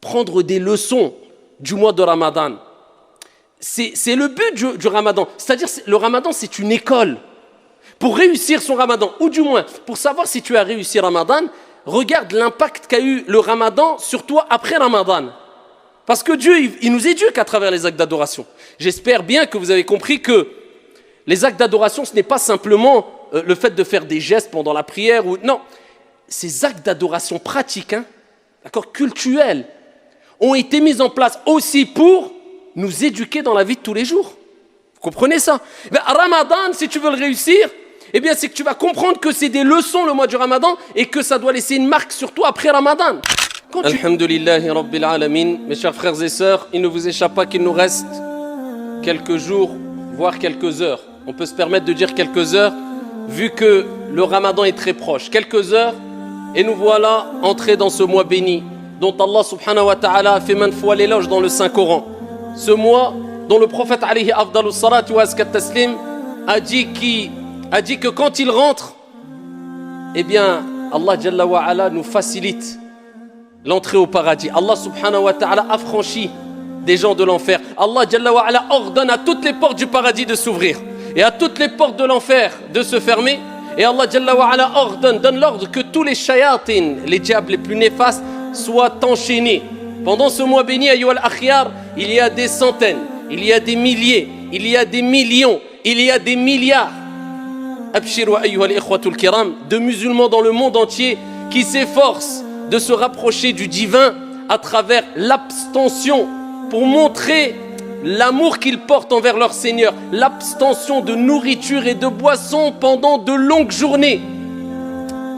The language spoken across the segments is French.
prendre des leçons du mois de Ramadan. C'est le but du Ramadan. C'est-à-dire, le Ramadan, c'est une école. Pour réussir son Ramadan, ou du moins, pour savoir si tu as réussi Ramadan, regarde l'impact qu'a eu le Ramadan sur toi après Ramadan. Parce que Dieu, il nous éduque à travers les actes d'adoration. J'espère bien que vous avez compris que les actes d'adoration, ce n'est pas simplement le fait de faire des gestes pendant la prière. Non, ces actes d'adoration pratiques, d'accord, cultuels, ont été mis en place aussi pour nous éduquer dans la vie de tous les jours. Vous comprenez ça? Ramadan, si tu veux le réussir, eh bien, c'est que tu vas comprendre que c'est des leçons le mois du Ramadan et que ça doit laisser une marque sur toi après Ramadan. Alhamdulillahi Rabbil Alamin. Mes chers frères et sœurs, il ne vous échappe pas qu'il nous reste quelques jours, voire quelques heures. On peut se permettre de dire quelques heures, vu que le Ramadan est très proche. Quelques heures, et nous voilà entrés dans ce mois béni, dont Allah subhanahu wa ta'ala a fait maintes fois l'éloge dans le Saint-Coran. Ce mois dont le prophète alayhi afdalus salatu wa azkat taslim a dit que quand il rentre, eh bien, Allah Jalla wa ala nous facilite l'entrée au paradis. Allah subhanahu wa ta'ala affranchit des gens de l'enfer. Allah Jalla wa ala ordonne à toutes les portes du paradis de s'ouvrir et à toutes les portes de l'enfer de se fermer. Et Allah Jalla wa ala donne l'ordre que tous les shayatin, les diables les plus néfastes, soient enchaînés. Pendant ce mois béni, ayyuhal akhyar, il y a des centaines, il y a des milliers, il y a des millions, il y a des milliards. Abshiru ayyuhal ikhwatul kiram, de musulmans dans le monde entier qui s'efforcent de se rapprocher du divin à travers l'abstention pour montrer l'amour qu'ils portent envers leur Seigneur, l'abstention de nourriture et de boissons pendant de longues journées.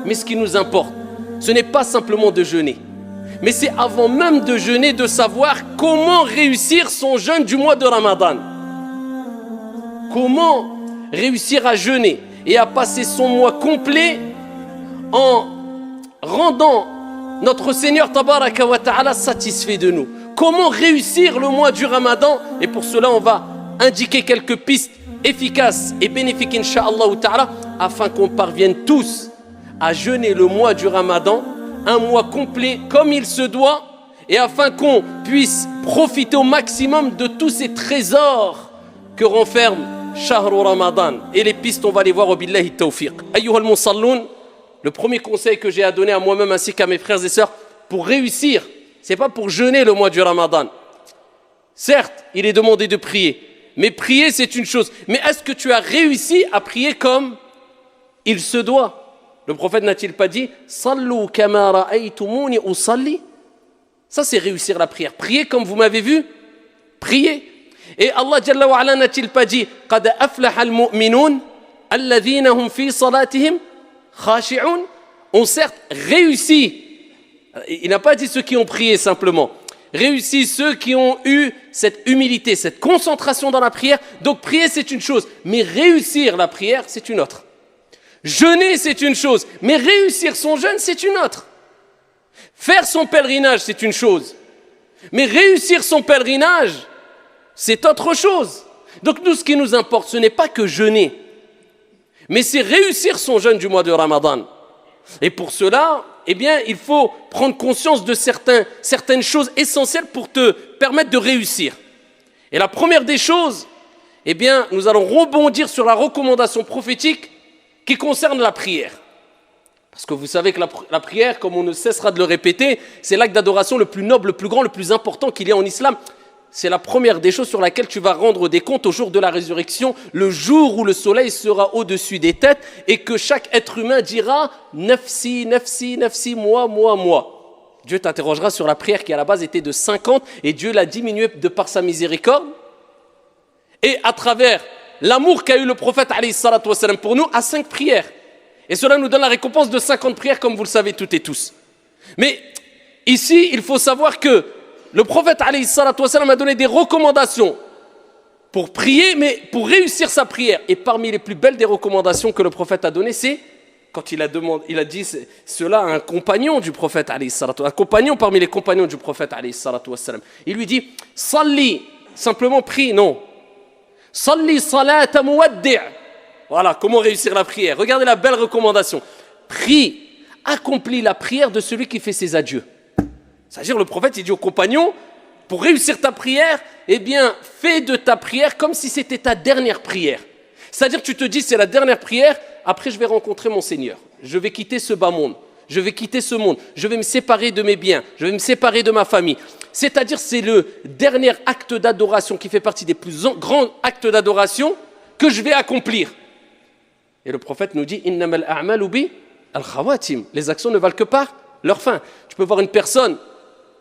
Mais ce qui nous importe, ce n'est pas simplement de jeûner, mais c'est avant même de jeûner de savoir comment réussir son jeûne du mois de Ramadan. Comment réussir à jeûner et à passer son mois complet en rendant notre Seigneur Tabaraka wa Ta'ala satisfait de nous. Comment réussir le mois du Ramadan? Et pour cela, on va indiquer quelques pistes efficaces et bénéfiques, Inch'Allah Ta'ala, afin qu'on parvienne tous à jeûner le mois du Ramadan, un mois complet comme il se doit, et afin qu'on puisse profiter au maximum de tous ces trésors que renferme Shahru Ramadan. Et les pistes, on va les voir au billahi tawfiq. Ayyuhal musallun, le premier conseil que j'ai à donner à moi-même ainsi qu'à mes frères et sœurs, pour réussir, c'est pas pour jeûner le mois du Ramadan. Certes, il est demandé de prier, mais prier c'est une chose. Mais est-ce que tu as réussi à prier comme il se doit? Le prophète n'a-t-il pas dit « Sallu kama ra'aytumuni usalli » Ça c'est réussir la prière. Prier comme vous m'avez vu, prier. Et Allah Jalla wa ala n'a-t-il pas dit « Qad aflaha al-mu'minun alladhina hum fi salatihim khashi'un » ont certes réussi. Il n'a pas dit ceux qui ont prié simplement. Réussi ceux qui ont eu cette humilité, cette concentration dans la prière. Donc prier c'est une chose, mais réussir la prière c'est une autre. Jeûner c'est une chose, mais réussir son jeûne c'est une autre. Faire son pèlerinage c'est une chose, mais réussir son pèlerinage c'est autre chose. Donc nous ce qui nous importe ce n'est pas que jeûner, mais c'est réussir son jeûne du mois de Ramadan. Et pour cela, eh bien, il faut prendre conscience de certaines choses essentielles pour te permettre de réussir. Et la première des choses, eh bien, nous allons rebondir sur la recommandation prophétique qui concerne la prière. Parce que vous savez que la prière, comme on ne cessera de le répéter, c'est l'acte d'adoration le plus noble, le plus grand, le plus important qu'il y a en islam. C'est la première des choses sur laquelle tu vas rendre des comptes au jour de la résurrection, le jour où le soleil sera au-dessus des têtes et que chaque être humain dira « Nafsi, nafsi, nafsi, moi, moi, moi ». Dieu t'interrogera sur la prière qui à la base était de 50 et Dieu l'a diminuée de par sa miséricorde. Et à travers l'amour qu'a eu le prophète alayhi salatu wassalam pour nous à 5 prières. Et cela nous donne la récompense de 50 prières comme vous le savez toutes et tous. Mais ici, il faut savoir que le prophète alayhi salatu wassalam a donné des recommandations pour prier, mais pour réussir sa prière. Et parmi les plus belles des recommandations que le prophète a données, c'est quand il a dit cela à un compagnon du prophète alayhi salatu wassalam, un compagnon parmi les compagnons du prophète alayhi salatu wassalam. Il lui dit « Salli », simplement prie, non. « Salli salata muwaddi'». Voilà, comment réussir la prière. Regardez la belle recommandation. Prie, accomplis la prière de celui qui fait ses adieux. C'est-à-dire le prophète il dit aux compagnons, pour réussir ta prière, eh bien fais de ta prière comme si c'était ta dernière prière. C'est-à-dire tu te dis c'est la dernière prière, après je vais rencontrer mon Seigneur. Je vais quitter ce bas monde, je vais quitter ce monde, je vais me séparer de mes biens, je vais me séparer de ma famille. C'est-à-dire c'est le dernier acte d'adoration qui fait partie des plus grands actes d'adoration que je vais accomplir. Et le prophète nous dit innamal a'malu bi al-khawatim. Les actions ne valent que par leur fin. Tu peux voir une personne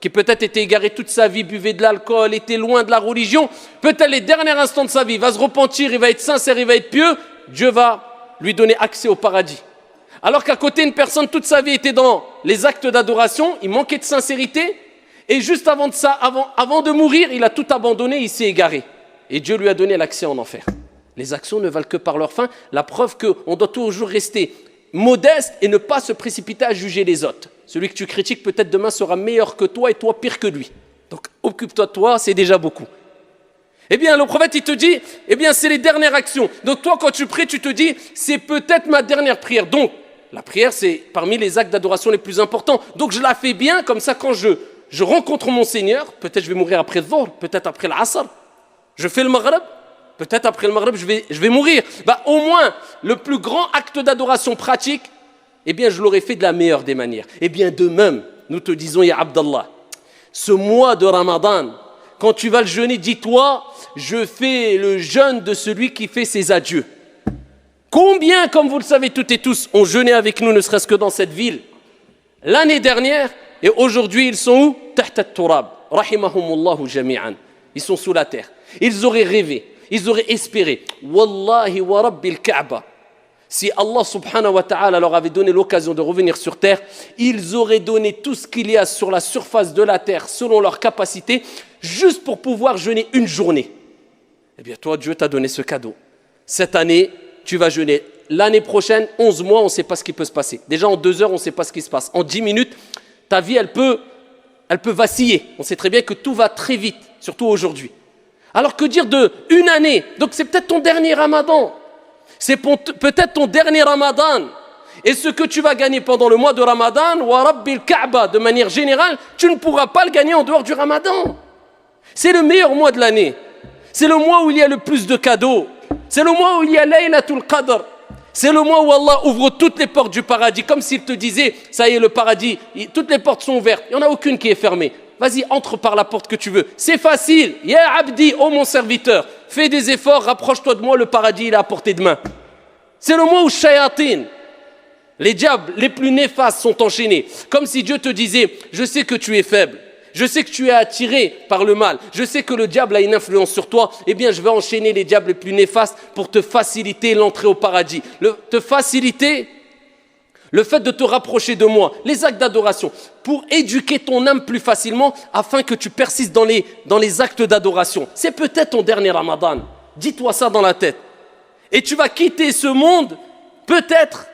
qui peut-être était égarée toute sa vie, buvait de l'alcool, était loin de la religion, peut-être les derniers instants de sa vie, va se repentir, il va être sincère, il va être pieux, Dieu va lui donner accès au paradis. Alors qu'à côté, une personne, toute sa vie était dans les actes d'adoration, il manquait de sincérité, et juste avant de mourir, il a tout abandonné, il s'est égaré. Et Dieu lui a donné l'accès en enfer. Les actions ne valent que par leur fin, la preuve qu'on doit toujours rester modeste et ne pas se précipiter à juger les autres. Celui que tu critiques peut-être demain sera meilleur que toi et toi pire que lui. Donc occupe-toi de toi, c'est déjà beaucoup. Eh bien le prophète il te dit, eh bien c'est les dernières actions. Donc toi quand tu pries tu te dis, c'est peut-être ma dernière prière. Donc la prière c'est parmi les actes d'adoration les plus importants. Donc je la fais bien comme ça quand je rencontre mon Seigneur, peut-être je vais mourir après le Dhuhr, peut-être après l'Asr. Je fais le Maghrib, peut-être après le Maghrib je vais mourir. Au moins le plus grand acte d'adoration pratique, eh bien je l'aurais fait de la meilleure des manières. Eh bien de même, nous te disons, ya Abdallah, ce mois de Ramadan, quand tu vas le jeûner, dis-toi, je fais le jeûne de celui qui fait ses adieux. Combien, comme vous le savez toutes et tous, ont jeûné avec nous, ne serait-ce que dans cette ville, l'année dernière, et aujourd'hui ils sont où? Tahta al-turab, rahimahumullahu jami'an. Ils sont sous la terre. Ils auraient rêvé, ils auraient espéré. Wallahi wa rabbil Kaaba. Si Allah subhanahu wa ta'ala leur avait donné l'occasion de revenir sur terre, ils auraient donné tout ce qu'il y a sur la surface de la terre selon leur capacité, juste pour pouvoir jeûner une journée. Eh bien toi, Dieu t'a donné ce cadeau. Cette année, tu vas jeûner. L'année prochaine, 11 mois, on ne sait pas ce qui peut se passer. Déjà en 2 heures, on ne sait pas ce qui se passe. En 10 minutes, ta vie, elle peut vaciller. On sait très bien que tout va très vite, surtout aujourd'hui. Alors que dire de une année? Donc c'est peut-être ton dernier Ramadan. C'est peut-être ton dernier Ramadan. Et ce que tu vas gagner pendant le mois de Ramadan, wa rabbil Kaaba, de manière générale, tu ne pourras pas le gagner en dehors du Ramadan. C'est le meilleur mois de l'année. C'est le mois où il y a le plus de cadeaux. C'est le mois où il y a Laylatul Qadr. C'est le mois où Allah ouvre toutes les portes du paradis. Comme s'il te disait, ça y est, le paradis, toutes les portes sont ouvertes. Il n'y en a aucune qui est fermée. Vas-y, entre par la porte que tu veux. C'est facile. Ya Abdi, oh mon serviteur, fais des efforts, rapproche-toi de moi, le paradis il est à portée de main. C'est le mois où shayatin, les diables les plus néfastes sont enchaînés. Comme si Dieu te disait, je sais que tu es faible, je sais que tu es attiré par le mal, je sais que le diable a une influence sur toi, eh bien je vais enchaîner les diables les plus néfastes pour te faciliter l'entrée au paradis. Te faciliter le fait de te rapprocher de moi, les actes d'adoration, pour éduquer ton âme plus facilement afin que tu persistes dans les actes d'adoration. C'est peut-être ton dernier Ramadan. Dis-toi ça dans la tête. Et tu vas quitter ce monde, peut-être,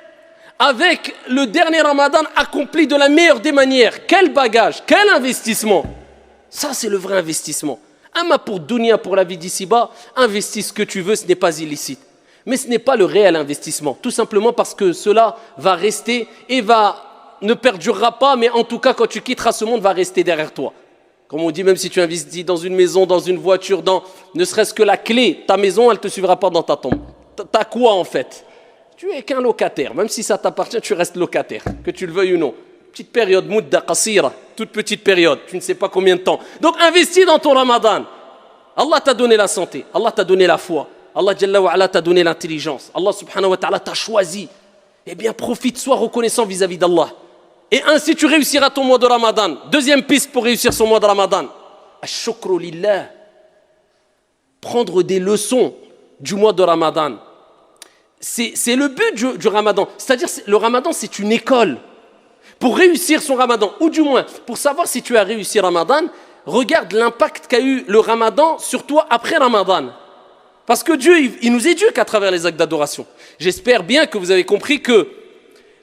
avec le dernier Ramadan accompli de la meilleure des manières. Quel bagage, quel investissement. Ça, c'est le vrai investissement. Ama pour dunya, pour la vie d'ici-bas, investis ce que tu veux, ce n'est pas illicite. Mais ce n'est pas le réel investissement, tout simplement parce que cela va rester et ne perdurera pas, mais en tout cas, quand tu quitteras ce monde, va rester derrière toi. Comme on dit, même si tu investis dans une maison, dans une voiture, ne serait-ce que la clé, ta maison, elle ne te suivra pas dans ta tombe. T'as quoi en fait? Tu es qu'un locataire, même si ça t'appartient, tu restes locataire, que tu le veuilles ou non. Petite période, mudda qasira, toute petite période, tu ne sais pas combien de temps. Donc investis dans ton Ramadan. Allah t'a donné la santé, Allah t'a donné la foi. Allah Jalla wa Ala t'a donné l'intelligence. Allah subhanahu wa ta'ala t'a choisi. Eh bien, profite, sois reconnaissant vis-à-vis d'Allah. Et ainsi, tu réussiras ton mois de Ramadan. Deuxième piste pour réussir son mois de Ramadan. Ash-shukru lillah. Prendre des leçons du mois de Ramadan. C'est le but du Ramadan. C'est-à-dire, le Ramadan, c'est une école. Pour réussir son Ramadan, ou du moins, pour savoir si tu as réussi Ramadan, regarde l'impact qu'a eu le Ramadan sur toi après Ramadan. Parce que Dieu, il nous éduque à travers les actes d'adoration. J'espère bien que vous avez compris que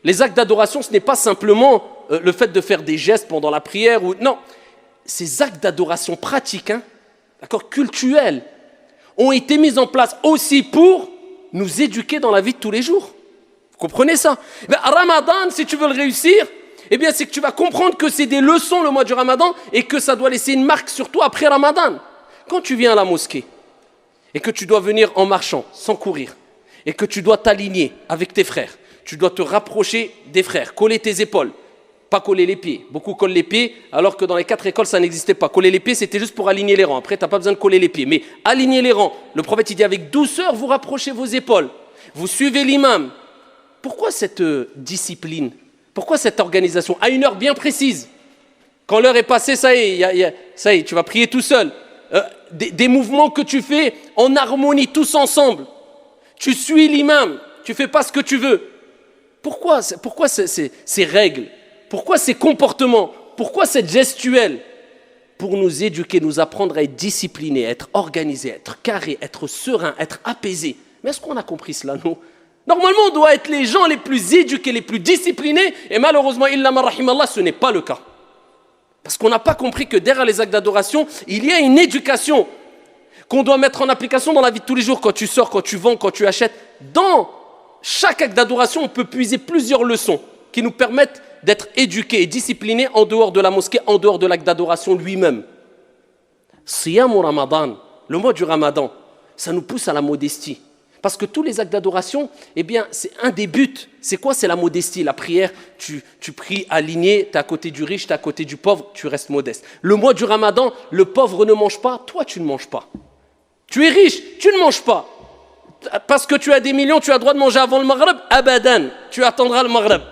les actes d'adoration, ce n'est pas simplement le fait de faire des gestes pendant la prière. Non, ces actes d'adoration pratiques, d'accord, cultuels, ont été mis en place aussi pour nous éduquer dans la vie de tous les jours. Vous comprenez ça? Ramadan, si tu veux le réussir, Eh bien, c'est que tu vas comprendre que c'est des leçons le mois du Ramadan et que ça doit laisser une marque sur toi après Ramadan. Quand tu viens à la mosquée et que tu dois venir en marchant, sans courir, et que tu dois t'aligner avec tes frères, tu dois te rapprocher des frères, coller tes épaules, pas coller les pieds. Beaucoup collent les pieds, alors que dans les 4 écoles, ça n'existait pas. Coller les pieds, c'était juste pour aligner les rangs. Après, tu n'as pas besoin de coller les pieds. Mais aligner les rangs, le prophète, il dit avec douceur, vous rapprochez vos épaules. Vous suivez l'imam. Pourquoi cette discipline? Pourquoi cette organisation? À une heure bien précise. Quand l'heure est passée, ça y est, tu vas prier tout seul. Des mouvements que tu fais en harmonie, tous ensemble. Tu suis l'imam, tu fais pas ce que tu veux. Pourquoi ces règles? Pourquoi ces comportements? Pourquoi cette gestuelle? Pour nous éduquer, nous apprendre à être disciplinés, à être organisés, à être carrés, à être sereins, à être apaisés. Mais est-ce qu'on a compris cela, nous? Normalement, on doit être les gens les plus éduqués, les plus disciplinés. Et malheureusement, illa man rahimallah, ce n'est pas le cas. Parce qu'on n'a pas compris que derrière les actes d'adoration, il y a une éducation qu'on doit mettre en application dans la vie de tous les jours. Quand tu sors, quand tu vends, quand tu achètes. Dans chaque acte d'adoration, on peut puiser plusieurs leçons qui nous permettent d'être éduqués et disciplinés en dehors de la mosquée, en dehors de l'acte d'adoration lui-même. Siyam ou Ramadan, le mois du Ramadan, ça nous pousse à la modestie. Parce que tous les actes d'adoration, eh bien, c'est un des buts. C'est quoi? C'est la modestie. La prière, tu pries aligné, tu es à côté du riche, tu es à côté du pauvre, tu restes modeste. Le mois du Ramadan, le pauvre ne mange pas, toi tu ne manges pas. Tu es riche, tu ne manges pas. Parce que tu as des millions, tu as le droit de manger avant le Maghreb, abadan, tu attendras le Maghreb.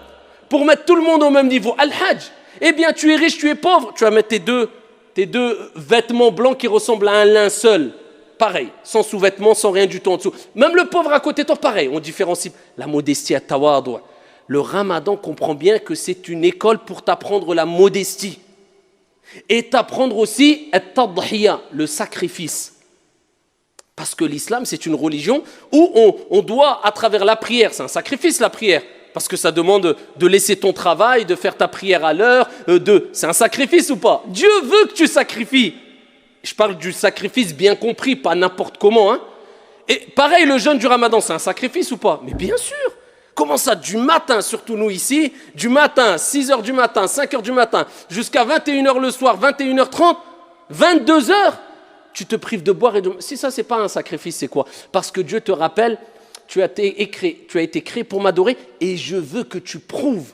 Pour mettre tout le monde au même niveau. Al-Hajj, eh bien tu es riche, tu es pauvre, tu vas mettre tes deux vêtements blancs qui ressemblent à un linceul. Pareil, sans sous-vêtements, sans rien du tout en dessous. Même le pauvre à côté de toi, pareil, on différencie. La modestie à tawadu. Le Ramadan comprend bien que c'est une école pour t'apprendre la modestie. Et t'apprendre aussi at-tadhiya, le sacrifice. Parce que l'islam, c'est une religion où on doit, à travers la prière, c'est un sacrifice la prière, parce que ça demande de laisser ton travail, de faire ta prière à l'heure, c'est un sacrifice ou pas? Dieu veut que tu sacrifies. Je parle du sacrifice bien compris, pas n'importe comment. Hein. Et pareil, le jeûne du Ramadan, c'est un sacrifice ou pas? Mais bien sûr. Comment ça, du matin, surtout nous ici, du matin, 6h du matin, 5h du matin, jusqu'à 21h le soir, 21h30, 22h, tu te prives de boire et de... Si ça, c'est pas un sacrifice, c'est quoi? Parce que Dieu te rappelle, tu as été créé pour m'adorer et je veux que tu prouves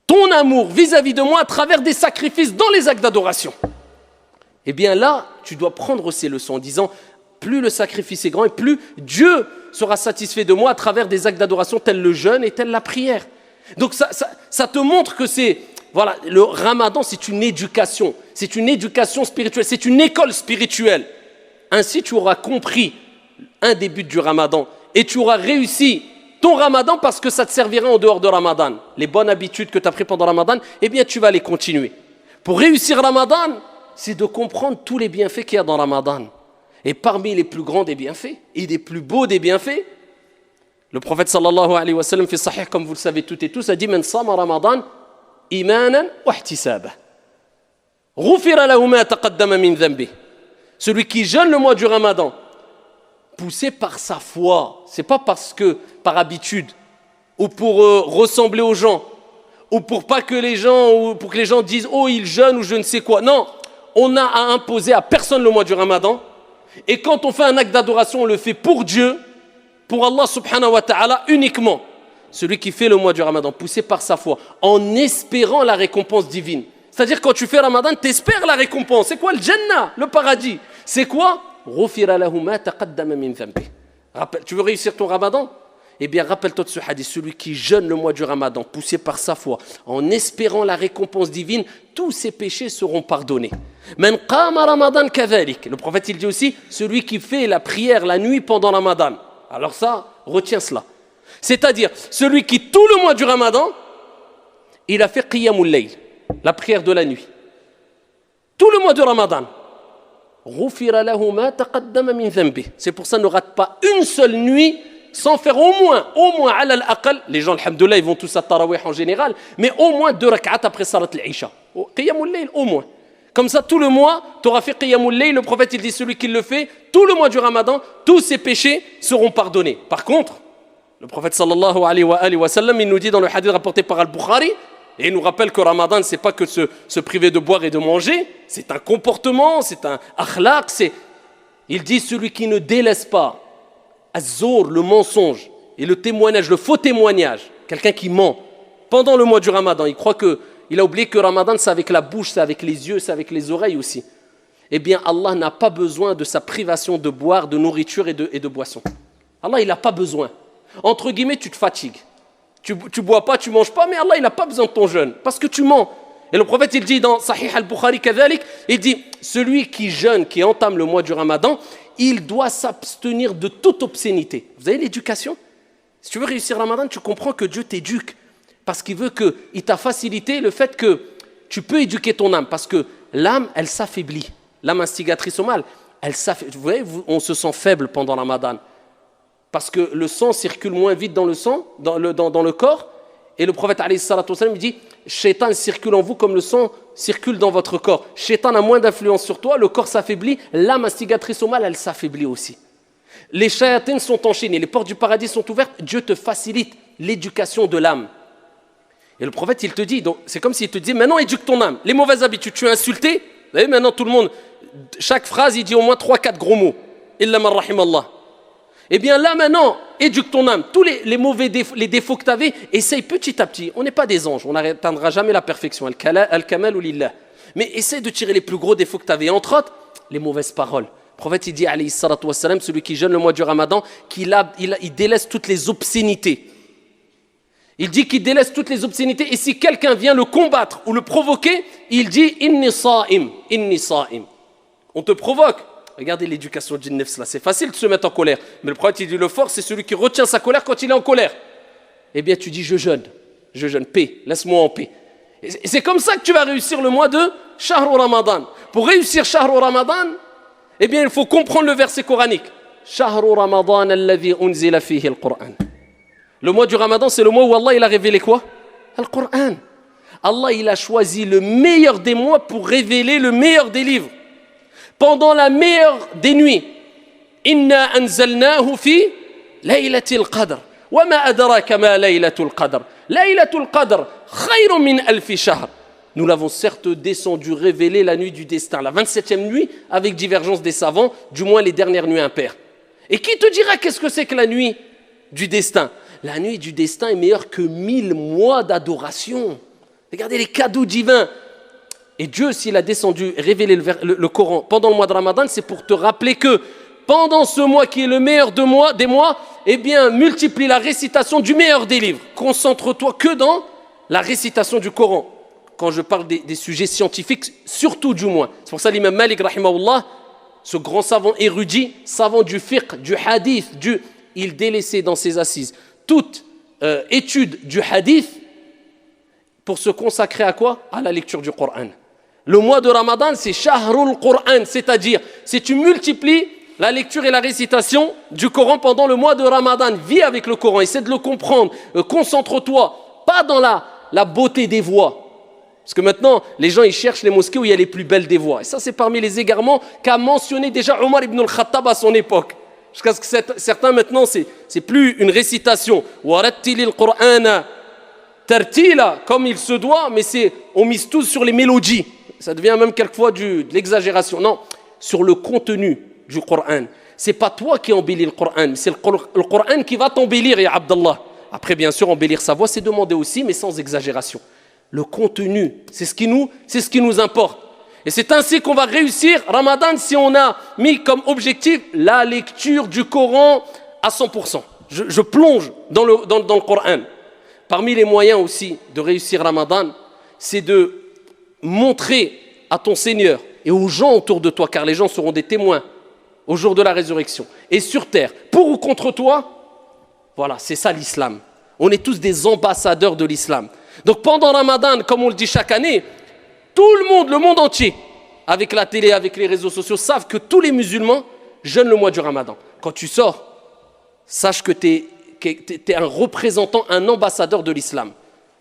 ton amour vis-à-vis de moi à travers des sacrifices dans les actes d'adoration. Eh bien là, tu dois prendre ces leçons en disant, plus le sacrifice est grand et plus Dieu sera satisfait de moi à travers des actes d'adoration tels le jeûne et telle la prière. Donc ça te montre que voilà, le Ramadan, c'est une éducation spirituelle, c'est une école spirituelle. Ainsi, tu auras compris un des buts du Ramadan et tu auras réussi ton Ramadan parce que ça te servira en dehors de Ramadan. Les bonnes habitudes que tu as prises pendant Ramadan, eh bien, tu vas les continuer. Pour réussir Ramadan, c'est de comprendre tous les bienfaits qu'il y a dans Ramadan. Et parmi les plus grands des bienfaits et les plus beaux des bienfaits, le prophète sallallahu alayhi wa sallam, fi sahih, comme vous le savez toutes et tous, a dit « Man sama Ramadan imanan wa ihtisaba. Ghufira lahu ma taqaddama min dhanbi. » Celui qui jeûne le mois du Ramadan, poussé par sa foi, c'est pas parce que, par habitude, ou pour ressembler aux gens, ou pour que les gens disent « Oh, il jeûne » ou je ne sais quoi. Non, on n'a à imposer à personne le mois du Ramadan. Et quand on fait un acte d'adoration, on le fait pour Dieu, pour Allah subhanahu wa ta'ala uniquement. Celui qui fait le mois du Ramadan, poussé par sa foi, en espérant la récompense divine. C'est-à-dire quand tu fais Ramadan, tu espères la récompense. C'est quoi le Jannah, le paradis? C'est quoi? Tu veux réussir ton Ramadan? Eh bien, rappelle-toi de ce hadith, celui qui jeûne le mois du Ramadan, poussé par sa foi, en espérant la récompense divine, tous ses péchés seront pardonnés. Man qama Ramadan kadhalik. Le prophète, il dit aussi, celui qui fait la prière la nuit pendant Ramadan. Alors ça, retiens cela. C'est-à-dire, celui qui, tout le mois du Ramadan, il a fait qiyamul layl, la prière de la nuit. Tout le mois de Ramadan. Ghufira lahu ma taqaddama min dhanbi. C'est pour ça, ne rate pas une seule nuit sans faire au moins, ala al-aqal, les gens, alhamdoulilah, ils vont tous à Tarawih en général, mais au moins 2 rak'at après Salat al-Isha. Qiyamul layl, au moins. Comme ça, tout le mois, tu auras fait Qiyamul layl, le prophète, il dit, celui qui le fait, tout le mois du Ramadan, tous ses péchés seront pardonnés. Par contre, le prophète sallallahu alayhi wa sallam, il nous dit dans le hadith rapporté par Al-Bukhari, Et il nous rappelle que Ramadan, c'est pas que se priver de boire et de manger, c'est un comportement, c'est un akhlaq, il dit celui qui ne délaisse pas az-zour, le mensonge, et le témoignage, le faux témoignage, quelqu'un qui ment pendant le mois du Ramadan, il a oublié que Ramadan c'est avec la bouche, c'est avec les yeux, c'est avec les oreilles aussi. Eh bien Allah n'a pas besoin de sa privation de boire, de nourriture et de boisson. Allah il n'a pas besoin. Entre guillemets tu te fatigues. Tu bois pas, tu manges pas, mais Allah il n'a pas besoin de ton jeûne parce que tu mens. Et le prophète il dit dans Sahih al-Bukhari kadhalik, il dit celui qui jeûne, qui entame le mois du Ramadan, il doit s'abstenir de toute obscénité. Vous avez l'éducation? Si tu veux réussir Ramadan, tu comprends que Dieu t'éduque parce qu'il veut qu'il t'a facilité le fait que tu peux éduquer ton âme parce que l'âme elle s'affaiblit. L'âme instigatrice au mal, elle s'affaiblit. Vous voyez, on se sent faible pendant Ramadan. Parce que le sang circule moins vite dans le sang, dans le corps. Et le prophète alayhi salatu wassalam dit Shaitan circule en vous comme le sang circule dans votre corps. Shaitan a moins d'influence sur toi, le corps s'affaiblit, l'âme instigatrice au mal, elle s'affaiblit aussi. Les shayatines sont enchaînées, les portes du paradis sont ouvertes, Dieu te facilite l'éducation de l'âme. Et le prophète, il te dit, donc c'est comme s'il te disait maintenant éduque ton âme. Les mauvaises habitudes, tu es insulté, vous voyez, maintenant tout le monde, chaque phrase, il dit au moins 3-4 gros mots. Illa man rahimallah. Eh bien là maintenant, éduque ton âme. Tous les mauvais défauts, les défauts que tu avais, essaye petit à petit. On n'est pas des anges, on n'atteindra jamais la perfection. Al-kamal ou lillah. Mais essaye de tirer les plus gros défauts que tu avais. Entre autres, les mauvaises paroles. Le prophète il dit, alayhi salatu wassalam, celui qui jeûne le mois du Ramadan, il délaisse toutes les obscénités. Il dit qu'il délaisse toutes les obscénités. Et si quelqu'un vient le combattre ou le provoquer, il dit, inni sa'im, inni sa'im. On te provoque. Regardez l'éducation du nefs là, c'est facile de se mettre en colère. Mais le prophète il dit le fort c'est celui qui retient sa colère quand il est en colère. Eh bien tu dis je jeûne, paix, laisse-moi en paix. Et c'est comme ça que tu vas réussir le mois de Shahru Ramadan. Pour réussir Shahru Ramadan, eh bien il faut comprendre le verset coranique. Shahru Ramadan alladhi unzila fihi al-Qur'an. Le mois du Ramadan c'est le mois où Allah il a révélé quoi? Al-Qur'an. Allah il a choisi le meilleur des mois pour révéler le meilleur des livres. Pendant la meilleure des nuits, Inna anzalnahu fi laylatil qadr. Wa ma adraka ma laylatul qadr. Laylatul qadr khayrun min alfi shahr. Nous l'avons certes descendu, révélé la nuit du destin, la 27e nuit, avec divergence des savants, du moins les dernières nuits impaires. Et qui te dira qu'est-ce que c'est que la nuit du destin? La nuit du destin est meilleure que 1000 mois d'adoration. Regardez les cadeaux divins. Et Dieu, s'il a descendu, révélé le Coran pendant le mois de Ramadan, c'est pour te rappeler que pendant ce mois qui est le meilleur des mois, eh bien, multiplie la récitation du meilleur des livres. Concentre-toi que dans la récitation du Coran. Quand je parle des sujets scientifiques, surtout du moins. C'est pour ça l'imam Malik, rahimahullah, ce grand savant érudit, savant du fiqh, du hadith, il délaissait dans ses assises toute étude du hadith pour se consacrer à quoi? À la lecture du Coran. Le mois de Ramadan, c'est Shahrul Qur'an, c'est-à-dire, si tu multiplies la lecture et la récitation du Coran pendant le mois de Ramadan, vis avec le Coran, essaie de le comprendre, concentre-toi, pas dans la beauté des voix. Parce que maintenant, les gens, ils cherchent les mosquées où il y a les plus belles des voix. Et ça, c'est parmi les égarements qu'a mentionné déjà Omar ibn al-Khattab à son époque. Jusqu'à ce que certains, maintenant, c'est plus une récitation. Warattilil Qur'ana tartila, comme il se doit, mais on mise tous sur les mélodies. Ça devient même quelquefois de l'exagération. Non, sur le contenu du Coran. C'est pas toi qui embellis le Coran, c'est le Coran qui va t'embellir, ya Abdallah. Après, bien sûr, embellir sa voix, c'est demander aussi, mais sans exagération. Le contenu, c'est ce qui nous importe. Et c'est ainsi qu'on va réussir Ramadan si on a mis comme objectif la lecture du Coran à 100%. Je plonge dans le Coran. Parmi les moyens aussi de réussir Ramadan, c'est de montrer à ton Seigneur et aux gens autour de toi, car les gens seront des témoins au jour de la résurrection, et sur terre, pour ou contre toi, voilà, c'est ça l'islam. On est tous des ambassadeurs de l'islam. Donc pendant Ramadan, comme on le dit chaque année, tout le monde entier, avec la télé, avec les réseaux sociaux, savent que tous les musulmans jeûnent le mois du Ramadan. Quand tu sors, sache que tu es un représentant, un ambassadeur de l'islam.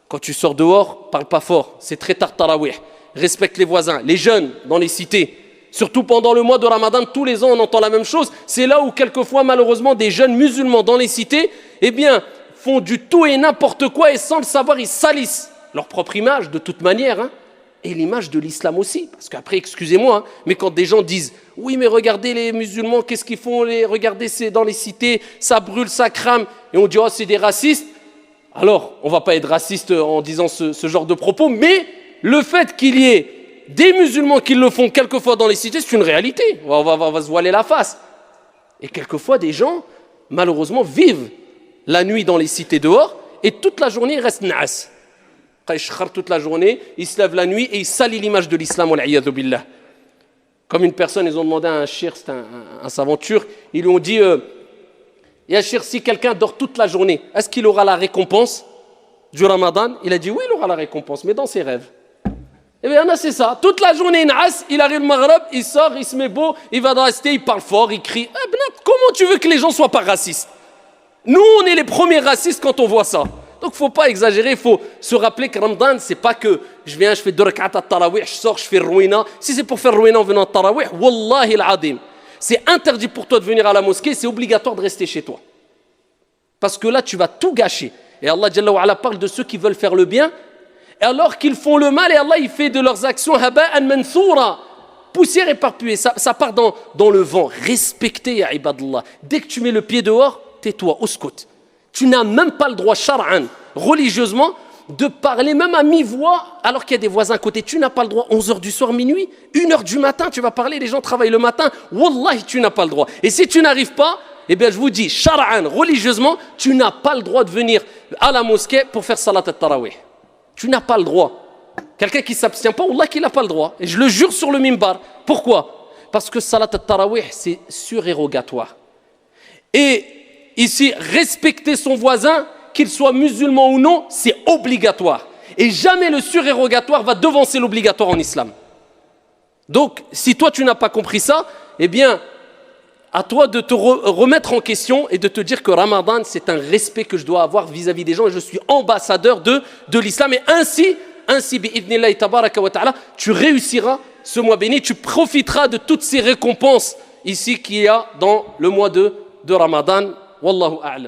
Quand tu sors dehors, parle pas fort, c'est très tard tarawih. Respecte les voisins, les jeunes dans les cités. Surtout pendant le mois de Ramadan, tous les ans on entend la même chose. C'est là où quelquefois malheureusement des jeunes musulmans dans les cités, eh bien, font du tout et n'importe quoi et sans le savoir ils salissent leur propre image de toute manière, hein, et l'image de l'islam aussi. Parce qu'après, excusez-moi, hein, mais quand des gens disent « Oui, mais regardez les musulmans, qu'est-ce qu'ils font? Regardez, c'est dans les cités, ça brûle, ça crame. » Et on dit « Oh, c'est des racistes. » Alors, on ne va pas être raciste en disant ce genre de propos, mais le fait qu'il y ait des musulmans qui le font quelquefois dans les cités, c'est une réalité. On va se voiler la face. Et quelquefois, des gens, malheureusement, vivent la nuit dans les cités dehors et toute la journée, ils restent naas. Toute la journée, ils se lèvent la nuit et ils salissent l'image de l'islam. Comme une personne, ils ont demandé à un shir, c'est un savant turc, ils lui ont dit Ya shir, si quelqu'un dort toute la journée, est-ce qu'il aura la récompense du Ramadan? Il a dit oui, il aura la récompense, mais dans ses rêves. Eh bien, c'est ça. Toute la journée, il arrive le Maghreb, il sort, il se met beau, il va dans la cité, il parle fort, il crie. Comment tu veux que les gens soient pas racistes? Nous, on est les premiers racistes quand on voit ça. Donc, il ne faut pas exagérer, il faut se rappeler que Ramadan, ce n'est pas que je viens, je fais 2 rak'at à tarawih, je sors, je fais ruina. Si c'est pour faire ruina en venant à tarawih, wallahi al-adim, c'est interdit pour toi de venir à la mosquée, c'est obligatoire de rester chez toi. Parce que là, tu vas tout gâcher. Et Allah Jalla wa Ala parle de ceux qui veulent faire le bien, et alors qu'ils font le mal, et Allah, il fait de leurs actions haba'an mansoura, poussière éparpillée. Ça part dans le vent. Respectez, ya ibadallah. Dès que tu mets le pied dehors, tais-toi, uskut. Tu n'as même pas le droit, shar'an, religieusement, de parler même à mi-voix alors qu'il y a des voisins à côté. Tu n'as pas le droit, 11h du soir, minuit, 1h du matin, tu vas parler, les gens travaillent le matin. Wallahi, tu n'as pas le droit. Et si tu n'arrives pas, eh bien je vous dis, shar'an, religieusement, tu n'as pas le droit de venir à la mosquée pour faire salat al-tarawih. Tu n'as pas le droit. Quelqu'un qui ne s'abstient pas, wallah qu'il n'a pas le droit. Et je le jure sur le mimbar. Pourquoi? Parce que salat al-tarawih, c'est surérogatoire. Et ici, respecter son voisin, qu'il soit musulman ou non, c'est obligatoire. Et jamais le surérogatoire va devancer l'obligatoire en islam. Donc, si toi tu n'as pas compris ça, eh bien, à toi de te remettre en question et de te dire que Ramadan, c'est un respect que je dois avoir vis-à-vis des gens et je suis ambassadeur de l'islam. Et ainsi, bi'idnillahi tabaraka wa ta'ala, tu réussiras ce mois béni, tu profiteras de toutes ces récompenses ici qu'il y a dans le mois de Ramadan. Wallahu a'lam.